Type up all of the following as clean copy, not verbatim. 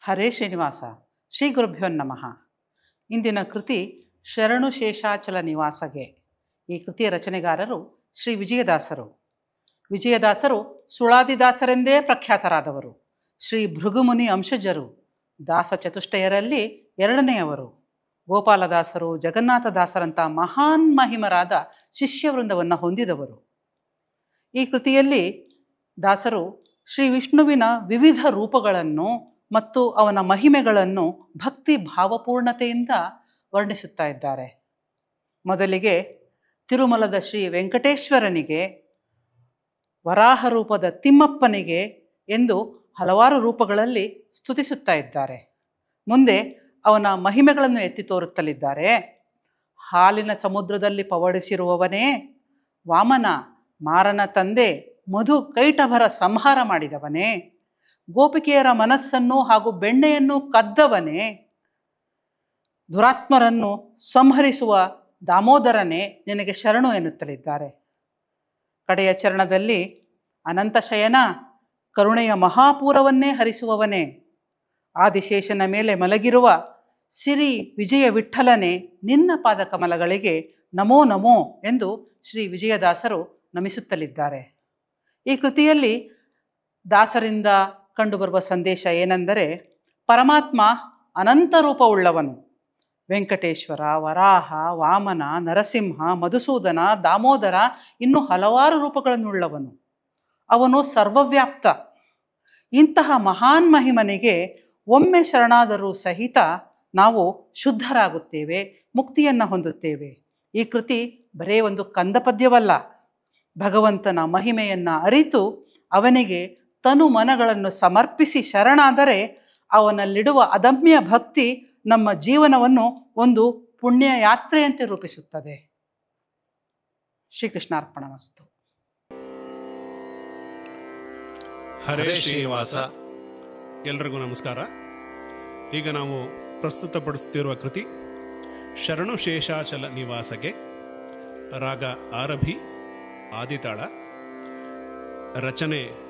ಹರೇ ಶ್ರೀನಿವಾಸ. ಶ್ರೀ ಗುರುಭ್ಯೋ ನಮಃ. ಇಂದಿನ ಕೃತಿ ಶರಣು ಶೇಷಾಚಲ ನಿವಾಸಗೆ. ಈ ಕೃತಿಯ ರಚನೆಗಾರರು ಶ್ರೀ ವಿಜಯದಾಸರು. ವಿಜಯದಾಸರು ಸುಳಾದಿದಾಸರೆಂದೇ ಪ್ರಖ್ಯಾತರಾದವರು. ಶ್ರೀ ಭೃಗುಮುನಿ ಅಂಶಜರು. ದಾಸ ಚತುಷ್ಟಯರಲ್ಲಿ ಎರಡನೆಯವರು. ಗೋಪಾಲದಾಸರು, ಜಗನ್ನಾಥದಾಸರಂಥ ಮಹಾನ್ ಮಹಿಮರಾದ ಶಿಷ್ಯವೃಂದವನ್ನು ಹೊಂದಿದವರು. ಈ ಕೃತಿಯಲ್ಲಿ ದಾಸರು ಶ್ರೀ ವಿಷ್ಣುವಿನ ವಿವಿಧ ರೂಪಗಳನ್ನು ಮತ್ತು ಅವನ ಮಹಿಮೆಗಳನ್ನು ಭಕ್ತಿ ಭಾವಪೂರ್ಣತೆಯಿಂದ ವರ್ಣಿಸುತ್ತಾ ಇದ್ದಾರೆ. ಮೊದಲಿಗೆ ತಿರುಮಲದ ಶ್ರೀ ವೆಂಕಟೇಶ್ವರನಿಗೆ, ವರಾಹ ರೂಪದ ತಿಮ್ಮಪ್ಪನಿಗೆ ಎಂದು ಹಲವಾರು ರೂಪಗಳಲ್ಲಿ ಸ್ತುತಿಸುತ್ತಾ ಇದ್ದಾರೆ. ಮುಂದೆ ಅವನ ಮಹಿಮೆಗಳನ್ನು ಎತ್ತಿ ತೋರುತ್ತಲಿದ್ದಾರೆ. ಹಾಲಿನ ಸಮುದ್ರದಲ್ಲಿ ಪವಡಿಸಿರುವವನೇ, ವಾಮನ ಮಾರನ ತಂದೆ, ಮಧು ಕೈಟಭರ ಸಂಹಾರ ಮಾಡಿದವನೇ, ಗೋಪಿಕೆಯರ ಮನಸ್ಸನ್ನು ಹಾಗೂ ಬೆಣ್ಣೆಯನ್ನು ಕದ್ದವನೇ, ದುರಾತ್ಮರನ್ನು ಸಂಹರಿಸುವ ದಾಮೋದರನೇ ನಿನಗೆ ಶರಣು ಎನ್ನುತ್ತಲಿದ್ದಾರೆ. ಕಡೆಯ ಚರಣದಲ್ಲಿ ಅನಂತ ಶಯನ, ಕರುಣೆಯ ಮಹಾಪೂರವನ್ನೇ ಹರಿಸುವವನೇ, ಆದಿಶೇಷನ ಮೇಲೆ ಮಲಗಿರುವ ಸಿರಿ ವಿಜಯ ವಿಠ್ಠಲನೇ, ನಿನ್ನ ಪಾದಕಮಲಗಳಿಗೆ ನಮೋ ನಮೋ ಎಂದು ಶ್ರೀ ವಿಜಯದಾಸರು ನಮಿಸುತ್ತಲಿದ್ದಾರೆ. ಈ ಕೃತಿಯಲ್ಲಿ ದಾಸರಿಂದ ಕಂಡುಬರುವ ಸಂದೇಶ ಏನೆಂದರೆ, ಪರಮಾತ್ಮ ಅನಂತ ರೂಪವುಳ್ಳವನು. ವೆಂಕಟೇಶ್ವರ, ವರಾಹ, ವಾಮನ, ನರಸಿಂಹ, ಮಧುಸೂದನ, ದಾಮೋದರ, ಇನ್ನೂ ಹಲವಾರು ರೂಪಗಳನ್ನುಳ್ಳವನು. ಅವನು ಸರ್ವವ್ಯಾಪ್ತ. ಇಂತಹ ಮಹಾನ್ ಮಹಿಮನಿಗೆ ಒಮ್ಮೆ ಶರಣಾದರೂ ಸಹಿತ ನಾವು ಶುದ್ಧರಾಗುತ್ತೇವೆ, ಮುಕ್ತಿಯನ್ನು ಹೊಂದುತ್ತೇವೆ. ಈ ಕೃತಿ ಬರೇ ಒಂದು ಕಂದಪದ್ಯವಲ್ಲ. ಭಗವಂತನ ಮಹಿಮೆಯನ್ನು ಅರಿತು ಅವನಿಗೆ ತನು ಮನಗಳನ್ನು ಸಮರ್ಪಿಸಿ ಶರಣಾದರೆ ಅವನಲ್ಲಿಡುವ ಅದಮ್ಯ ಭಕ್ತಿ ನಮ್ಮ ಜೀವನವನ್ನು ಒಂದು ಪುಣ್ಯ ಯಾತ್ರೆಯಂತೆ ರೂಪಿಸುತ್ತದೆ. ಶ್ರೀಕೃಷ್ಣಾರ್ಪಣಮಸ್ತು. ಹರೇ ಶ್ರೀನಿವಾಸ. ಎಲ್ರಿಗೂ ನಮಸ್ಕಾರ. ಈಗ ನಾವು ಪ್ರಸ್ತುತಪಡಿಸುತ್ತಿರುವ ಕೃತಿ ಶರಣು ಶೇಷಾಚಲ ನಿವಾಸಗೆ. ರಾಗ ಆರಭಿ, ಆದಿತಾಳ. ರಚನೆ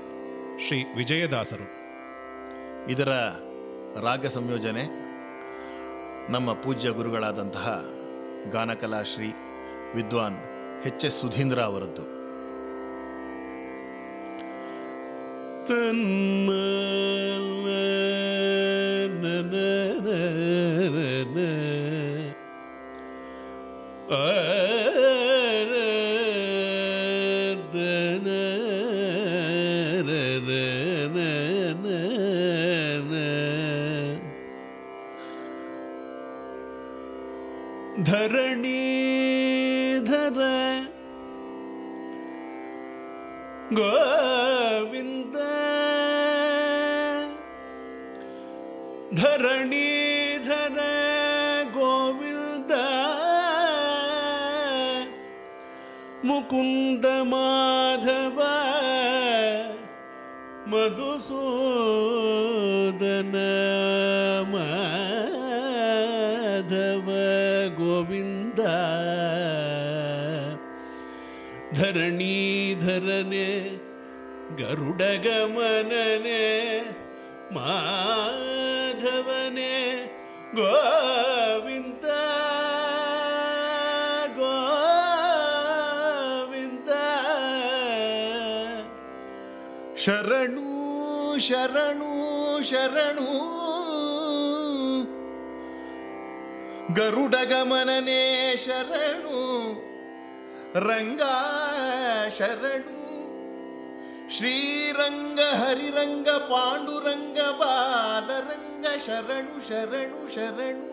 ಶ್ರೀ ವಿಜಯದಾಸರು. ಇದರ ರಾಗ ಸಂಯೋಜನೆ ನಮ್ಮ ಪೂಜ್ಯ ಗುರುಗಳಾದಂತಹ ಗಾನಕಲಾ ಶ್ರೀ ವಿದ್ವಾನ್ ಎಚ್.ಎಸ್. ಸುಧೀಂದ್ರ ಅವರದ್ದು. ಧರಣೀಧರ ಗೋವಿಂದ, ಧರಣೀಧರ ಗೋವಿಂದ, ಮುಕುಂದ ಮಾಧವ ಮಧುಸೂದನ, ಮಾಧವ ಗೋವಿಂದ, ಧರಣೀಧರನೆ ಗರುಡಗಮನನೆ, ಮಾಧವನೆ ಗೋವಿಂದ, ಗೋವಿಂದ. ಶರಣು ಶರಣು ಶರಣು ಗರುಡಗಮನನೇ ಶರಣು, ರಂಗ ಶರಣು, ಶ್ರೀರಂಗ ಹರಿರಂಗ ಪಾಂಡುರಂಗ ಬಾಲರಂಗ ಶರಣು ಶರಣು ಶರಣು,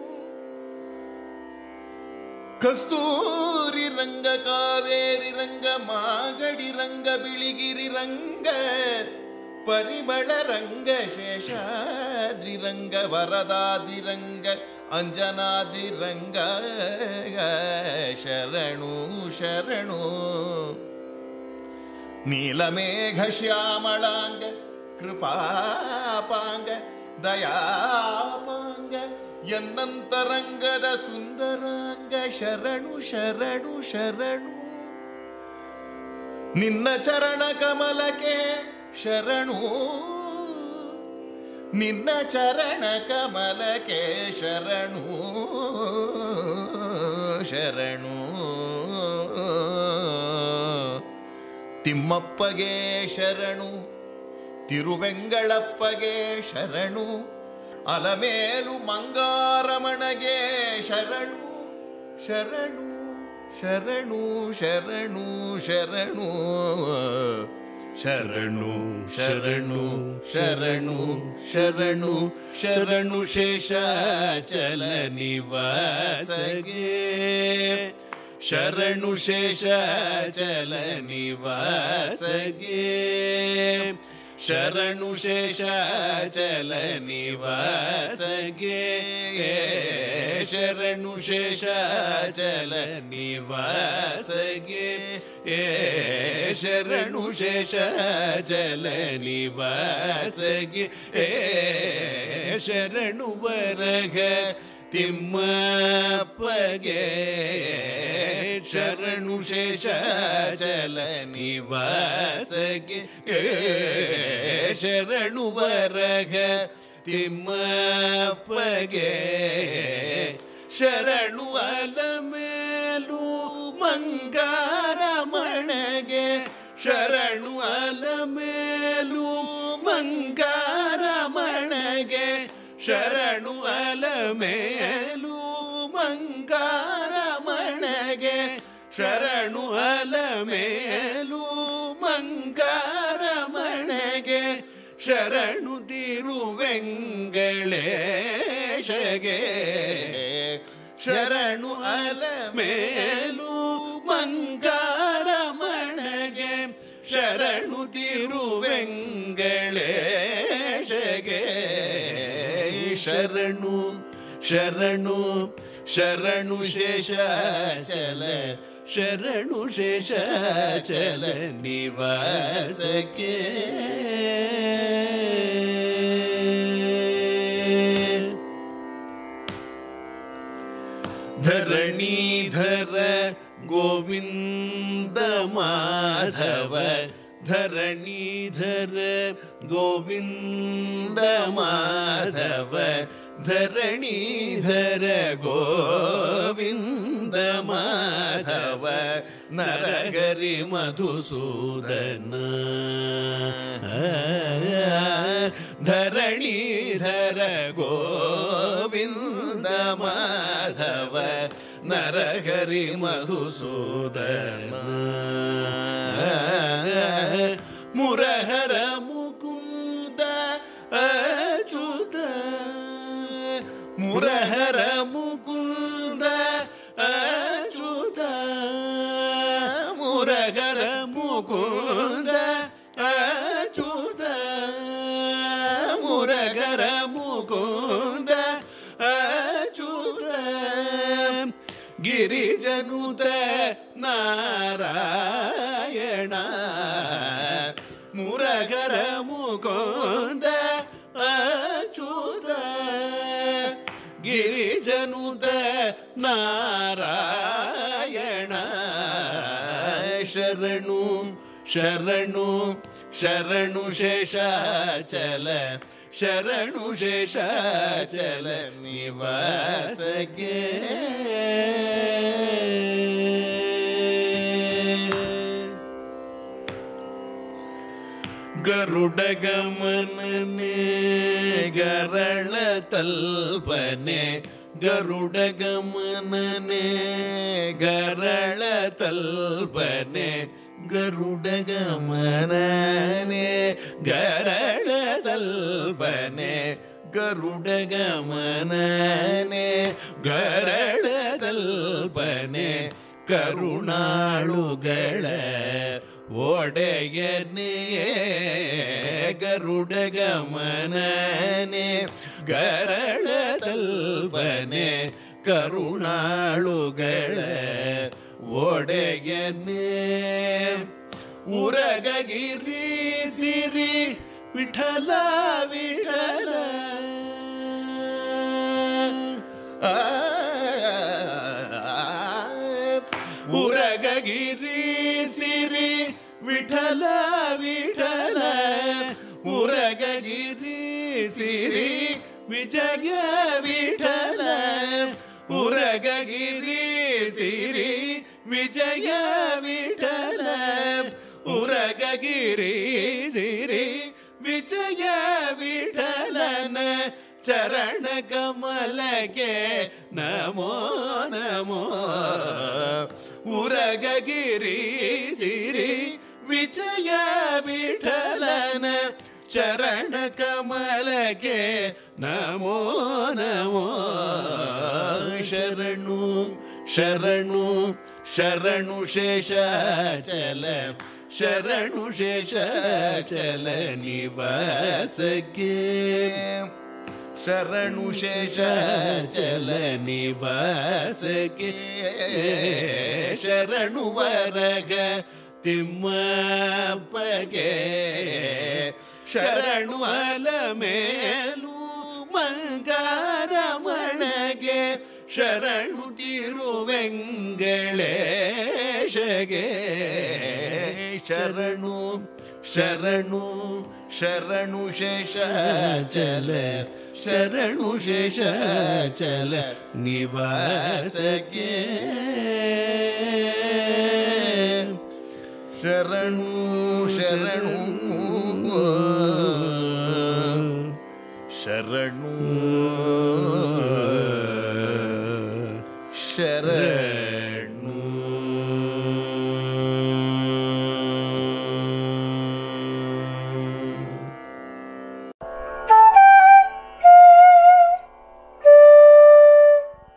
ಕಸ್ತೂರಿ ರಂಗ ಕಾವೇರಿ ರಂಗ ಮಾಗಡಿ ರಂಗ ಬಿಳಿಗಿರಿ ರಂಗ, ಪರಿಮಳ ರಂಗ ಶೇಷಾದ್ರಿ ರಂಗ ವರದಾದ್ರಿ ರಂಗ ಅಂಜನಾದ್ರಿ ರಂಗ ಶರಣು ಶರಣು, ನೀಲಮೇಘ ಶ್ಯಾಮಳಾಂಗ ಕೃಪಾಪಾಂಗ ದಯಾಪಾಂಗ ಎನ್ನಂತರಂಗದ ಸುಂದರಾಂಗ ಶರಣು ಶರಣು ಶರಣು, ನಿನ್ನ ಚರಣ ಕಮಲಕ್ಕೆ ಶರಣು, ನಿನ್ನ ಚರಣ ಕಮಲಕ್ಕೆ ಶರಣು ಶರಣು. ತಿಮ್ಮಪ್ಪಗೆ ಶರಣು, ತಿರುವೆಂಗಳಪ್ಪಗೆ ಶರಣು, ಅಲಮೇಲು ಮಂಗಾರಮಣಗೆ ಶರಣು ಶರಣು ಶರಣು ಶರಣು ಶರಣು ಶರಣು ಶರಣು ಶರಣು ಶರಣು ಶರಣು ಶೇಷಾಚಲ ನಿವಾಸಗೆ ಶರಣು ಶೇಷಾಚಲ ನಿವಾಸಗೆ ಶರಣು ಶೇಷಾಚಲ ನಿವಾಸಗೆ ಶರಣು ಶೇಷಾಚಲ ನಿವಾಸಗೆ ಶರಣು ಶೇಷಾಚಲ ನಿವಾಸಗೆ ಶರಣು ವರಗ ತಿಮ್ಮಪ್ಪಗೆ ಶರಣು ಶೇಷಾಚಲ ನಿವಾಸಗೆ ಶರಣು ವರಗ ತಿಮ್ಮಪ್ಪಗೆ ಶರಣು ಅಲಮೇಲು ಮಂಗಾರಮಣಗೆ ಶರಣು ಅಲಮೇಲು ಮಂಗಾರಮಣಗೆ ಶರಣು ಅಲಮೇಲು ಮಂಗಾರಮಣಗೆ ಶರಣು ಅಲಮೇಲು ಮಂಗಾರಮಣಗೆ ಶರಣು ತಿರುವೆಂಗಳೇಶಗೆ ಶರಣು ಅಲಮೇಲು ಮಂಗಾರಮಣಗೆ ಶರಣು ತಿರುವೆಂಗಳೇಶಗೆ ಶರಣು ಶರಣು ಶರಣು ಶೇಷಾಚಲ ಶರಣು ಶೇಷಾಚಲ ನಿವಾಸಕ್ಕೆ ಧರಣೀಧರ ಗೋವಿಂದ ಮಾಧವ ಧರಣೀಧರ ಗೋವಿಂದ ಮಾಧವ ಧರಣೀಧರ ಗೋವಿಂದ ಮಾಧವ ನರಹರಿ ಮಧುಸೂದನ ಧರಣೀಧರ ಗೋವಿಂದ ಮಾಧವ ನರಹರಿ ಮಧುಸೂದನ ಮುರಹರ ಮುಕುಂದ ಅಚ್ಯುತ ಮುರಹರ ಮುಕುಂದ ಅಚ್ಯುತ ಮುರಹರ ಮುಕುಂದ ಅಚ್ಯುತ ಮುರಹರ ಮುಕುಂದ ಅಚ್ಯುತ ಗಿರಿಜನುತ ನಾರಾಯಣ ಮುರಹರ ಮುಕುಂದ ಅಚ್ಯುತ ಗಿರಿಜನುತ ನಾರಾಯಣ ಶರಣು ಶರಣು ಶರಣು ಶೇಷಾಚಲ ಶರಣು ಶೇಷಾಚಲ ನಿವಾಸಕ್ಕೆ ಗರುಡ ಗಮನನೆ ಗರಳ ತಲ್ಪನೆ ಗರುಡ ಗಮನನೆ ಗರಳ ತಲ್ಪನೆ ಗರುಡ ಗಮನನೆ ಗರಳ ತಲ್ಪನೆ ಗರುಡ ಗಮನನೆ ಗರಳ ತಲ್ಪನೆ ಕರುಣಾಳುಗಳ ಒಡೆಯನೇ ಗರುಡ ಗಮನನೆ ಗರಳ ತಲ್ಪನೆ ಕರುಣಾಳುಗಳ ಒಡೆಯನೇ ಉರಗಗಿರಿ ಸಿರಿ ವಿಠಲ ವಿಠಲ ಉರಗಗಿರಿ ಸಿರಿ ವಿಠಲ ವಿಠಲ ಉರಗಗಿರಿ ಸಿರಿ ವಿಜಯ ವಿಠಲ ಉರಗಗಿರಿ ಸಿರಿ ವಿಜಯ ವಿಠಲ ಉರಗಗಿರಿ ಸಿರಿ ವಿಜಯ ವಿಠಲನ ಚರಣ ಕಮಲಕ್ಕೆ ನಮೋ ನಮೋ ಉರಗಗಿರಿ ಸಿರಿ ವಿಜಯ ವಿಠಲನ ಚರಣ ಕಮಲಕ್ಕೆ ನಮೋ ನಮೋ ಶರಣು ಶರಣು ಶರಣು ಶೇಷಾಚಲ ಶರಣು ಶೇಷಾಚಲ ನಿವಾಸಕ್ಕೆ ಶರಣು ಶೇಷಾಚಲ ನಿವಾಸಕ್ಕೆ ಶರಣು ವರಗ ತಿಮ್ಮಪ್ಪಗೆ ಶರಣು ಅಲಮೇಲು ಮಂಗಾರಮಣಗೆ ಶರಣು ತಿರುವೆಂಗಳೇಶಗೆ ಶರಣು ಶರಣು ಶರಣು ಶೇಷಾಚಲ ಶರಣು ಶೇಷಾಚಲ ನಿವಾಸಕ್ಕೆ ಶರಣು ಶರಣು ಶರಣು ಶರಣು